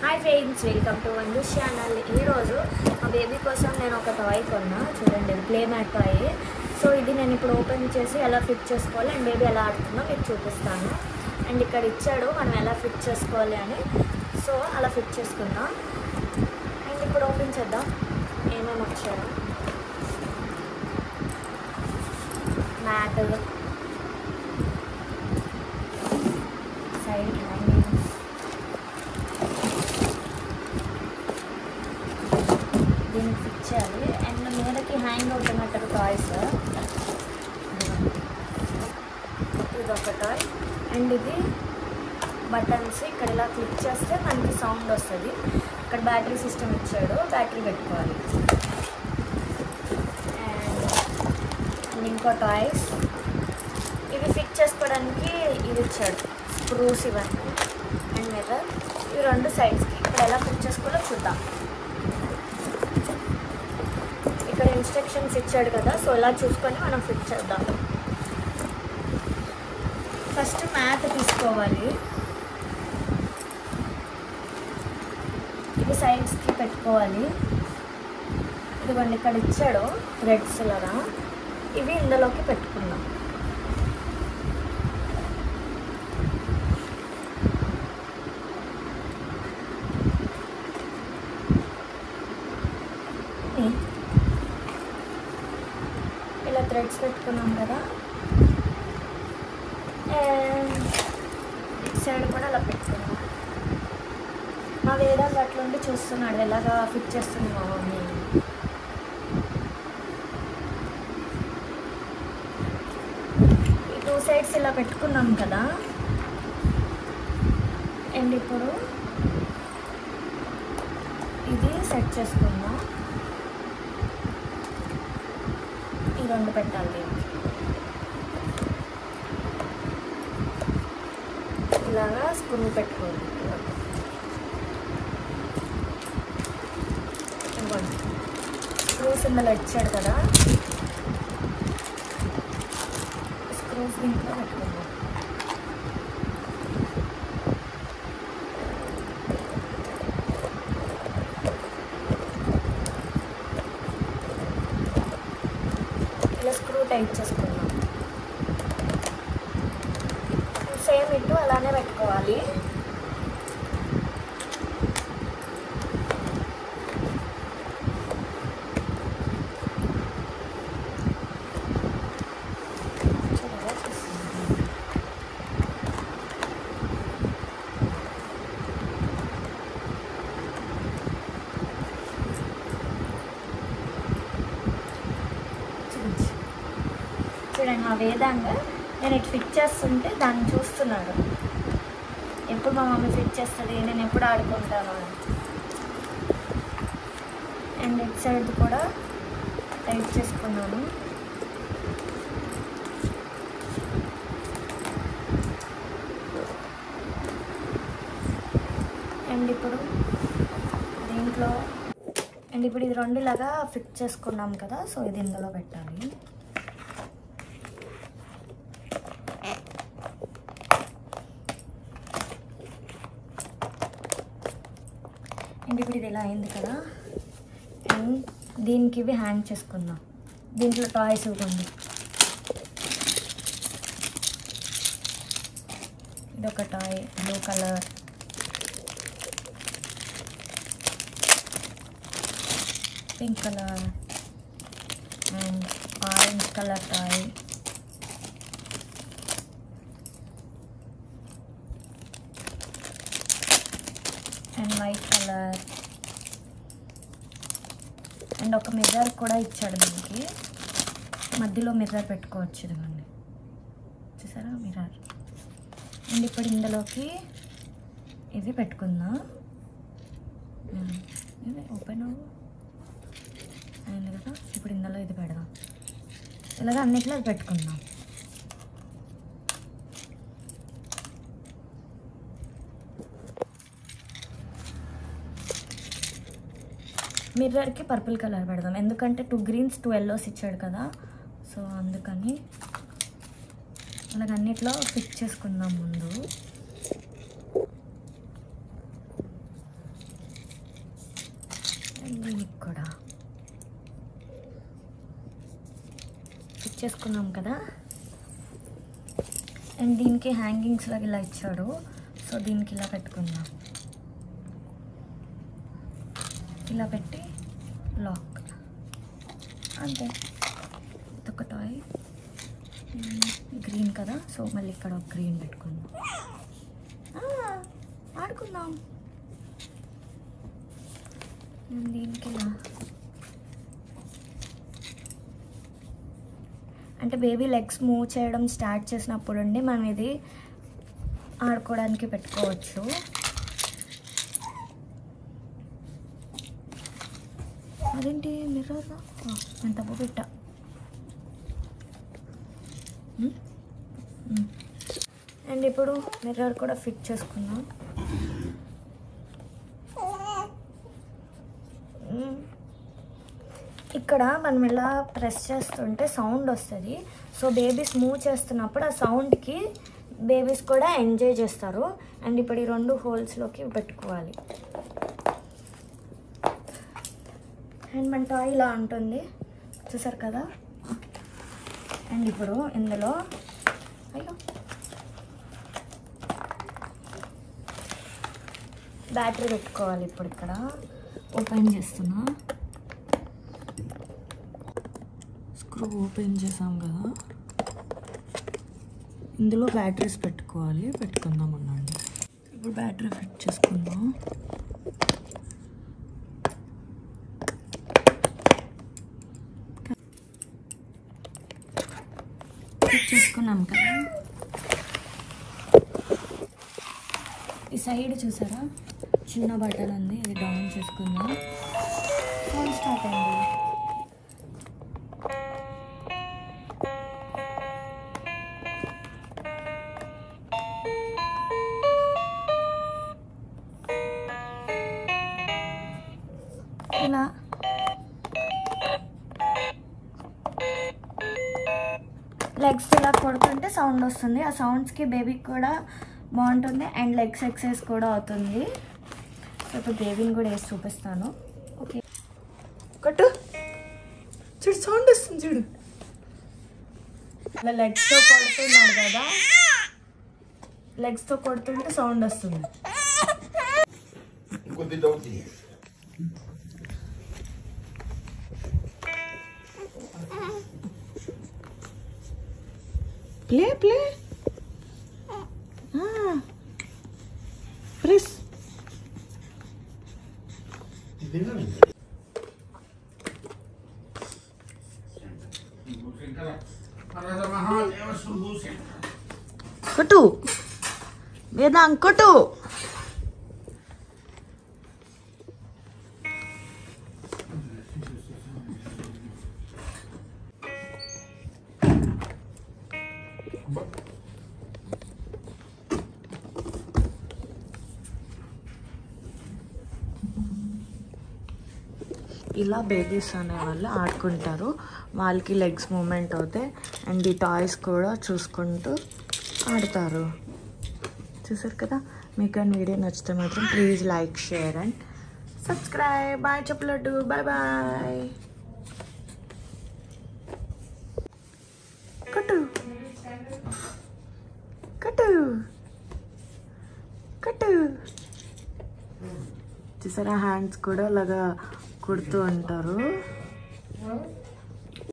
Hi friends, welcome to వందూస్ channel. ఈరోజు మా బేబీ కోసం నేను ఒక టాయ్ కొన్నా. చూడండి, ఇది ప్లే మ్యాట్ టాయ్. సో ఇది నేను ఇప్పుడు ఓపెన్ చేసి ఎలా ఫిట్ చేసుకోవాలి అండ్ బేబీ ఎలా ఆడుతుందో మీకు చూపిస్తాను. అండ్ ఇక్కడ ఇచ్చాడు మనం ఎలా ఫిట్ చేసుకోవాలి అని. సో అలా ఫిట్ చేసుకుందాం. అండ్ ఇప్పుడు ఓపెన్ చేద్దాం ఏమేమి వచ్చాయో. మ్యాట్, సైడ్ హ్యాంగింగ్స్, దీనికి ఫిట్ చేయాలి. అండ్ మీదకి హ్యాంగ్ అవుతున్నట్టు టాయ్స్. ఇది ఒక టాయ్. అండ్ ఇది బటన్స్. ఇక్కడ ఇలా క్లిక్ చేస్తే మనకి సౌండ్ వస్తుంది. ఇక్కడ బ్యాటరీ సిస్టమ్ ఇచ్చాడు, బ్యాటరీ పెట్టుకోవాలి. అండ్ ఇంకో టాయ్స్ ఇవి ఫిట్ చేసుకోవడానికి ఇది ఇచ్చాడు, స్క్రూస్ ఇవన్నీ. And mirror. ఇవి రెండు సైడ్స్కి ఇక్కడ ఎలా ఫిట్ చేసుకోవాలో చూద్దాం. ఇక్కడ ఇన్స్ట్రక్షన్స్ ఇచ్చాడు కదా, సో ఇలా చూసుకొని మనం ఫిట్ చేద్దాం. ఫస్ట్ మ్యాట్ తీసుకోవాలి. ఇది సైడ్స్కి పెట్టుకోవాలి. ఇదిగోండి ఇక్కడ ఇచ్చాడు థ్రెడ్స్ లాగా, ఇవి ఇందులోకి పెట్టుకుందాం. ఇలా థ్రెడ్స్ పెట్టుకున్నాం కదా. అండ్ ఇటు సైడ్ కూడా అలా పెట్టుకున్నాం. మా వేదాంగా అట్లుండి చూస్తున్నాడు ఎలాగా ఫిట్ చేస్తుంది మా మమ్మీ. ఈ టూ సైడ్స్ ఇలా పెట్టుకున్నాం కదా. అండ్ ఇప్పుడు ఇది సెట్ చేసుకుందాం. ఈ రెండు పెట్టాలి. ఇలాగా స్క్రూ పెట్టుకోండి. స్క్రూస్ ఇందులో ఇచ్చాడు కదా, స్క్రూస్ దీంట్లో పెట్టుకుందాం. ఇలా స్క్రూ టైట్ చేసుకుందాం. సేమ్ ఇటు అలానే పెట్టుకోవాలి. చూడండి, మా వేదాంగా నేను ఇటు ఫిట్ చేస్తుంటే దాన్ని చూస్తున్నాడు. ఎప్పుడు మా మమ్మీ ఫిట్ చేస్తుంది, నేను ఎప్పుడు ఆడుకుంటాను అని. అండ్ ఇటు సైడ్ కూడా టైట్ చేసుకున్నాను. అండ్ ఇప్పుడు దీంట్లో ఇది రెండు లాగా ఫిట్ చేసుకున్నాం కదా. సో ఇది ఇందులో పెట్టాలి. అండ్ ఇప్పుడు ఇది ఇలా అయింది కదా. అండ్ దీనికి ఇవి హ్యాంగ్ చేసుకుందాం. దీంట్లో టాయ్స్ ఇవ్వండి. ఇది ఒక toy, blue colour. Pink colour and orange colour toy. And white colour. And ఒక మిర్రర్ కూడా ఇచ్చాడు దీనికి. మధ్యలో మిర్రర్ పెట్టుకోవచ్చు. ఇదిగోండి, చూసారా మిర్రర్. అండ్ ఇప్పుడు ఇందులోకి ఇది పెట్టుకుందాం. ఇది ఓపెన్ అయింది కదా. ఇప్పుడు ఇందులో ఇది పెడదాం. ఇలాగ అన్నిట్లో అది పెట్టుకుందాం. మిర్రర్కి పర్పుల్ కలర్ పెడదాం, ఎందుకంటే 2 గ్రీన్స్ 2 ఎల్లోస్ ఇచ్చాడు కదా. సో అందుకని అలాగ అన్నిట్లో ఫిట్ చేసుకుందాం ముందు. చేసుకున్నాం కదా. అండ్ దీనికి హ్యాంగింగ్స్ లాగా ఇలా ఇచ్చాడు. సో దీనికి ఇలా పెట్టుకుందాం. ఇలా పెట్టి లాక్ అంతే. ఇదొక టాయ్ గ్రీన్ కదా. సో మళ్ళీ ఇక్కడ ఒక గ్రీన్ పెట్టుకుందాం. ఆడుకుందాం. దీనికి ఇలా అంటే బేబీ లెగ్స్ మూవ్ చేయడం స్టార్ట్ చేసినప్పుడు అండి మనం ఇది ఆడుకోవడానికి పెట్టుకోవచ్చు. అదేంటి మిర్రర్ నేను తప్పు పెట్టా. అండ్ ఇప్పుడు మిర్రర్ కూడా ఫిట్ చేసుకుందాం. ఇక్కడ మనం ఇలా ప్రెస్ చేస్తుంటే సౌండ్ వస్తుంది. సో బేబీస్ మూవ్ చేస్తున్నప్పుడు ఆ సౌండ్కి బేబీస్ కూడా ఎంజాయ్ చేస్తారు. అండ్ ఇప్పుడు ఈ 2 హోల్స్లోకి పెట్టుకోవాలి. అండ్ మన టాయ్ ఇలా ఉంటుంది చూసారు కదా. అండ్ ఇప్పుడు ఇందులో బ్యాటరీ పెట్టుకోవాలి. ఇప్పుడు ఇక్కడ ఓపెన్ చేస్తున్నా. స్క్రూ ఓపెన్ చేసాం కదా. ఇందులో బ్యాటరీస్ పెట్టుకోవాలి. పెట్టుకుందాం అన్నాండి. ఇప్పుడు బ్యాటరీ ఫిట్ చేసుకుందాం. ఫిట్ చేసుకున్నాం కదా. ఈ సైడ్ చూసారా చిన్న బటన్ ఉంది. అది డౌన్ చేసుకుందాం. ఫోన్ స్టార్ట్ అయింది. ఇలా లెగ్స్ ఇలా కొడుతుంటే సౌండ్ వస్తుంది. ఆ సౌండ్స్కి బేబీకి కూడా బాగుంటుంది అండ్ లెగ్స్ ఎక్సర్సైజ్ కూడా అవుతుంది. సో ఇప్పుడు బేబీని కూడా వేసి చూపిస్తాను. ఓకే కట్టు చూడు సౌండ్ వస్తుంది చూడు. అలా లెగ్స్తో కొడుతున్నాడు కదా. లెగ్స్తో కొడుతుంటే సౌండ్ వస్తుంది. Play play press. కొట్టు వేదాంగ్ కొట్టు. ఇలా బేబీస్ అనే వాళ్ళు ఆడుకుంటారు. వాళ్ళకి లెగ్స్ మూమెంట్ అవుతాయి అండ్ ఈ టాయ్స్ కూడా చూసుకుంటూ ఆడతారు. చూసారు కదా. మీకు ఆ వీడియో నచ్చితే మాత్రం please like share and subscribe. Bye చెప్పలడ్డు. Bye bye. కట్టు కట్టు కట్టు. చూసారా హ్యాండ్స్ కూడా అలాగా కుడుతూ ఉంటారు.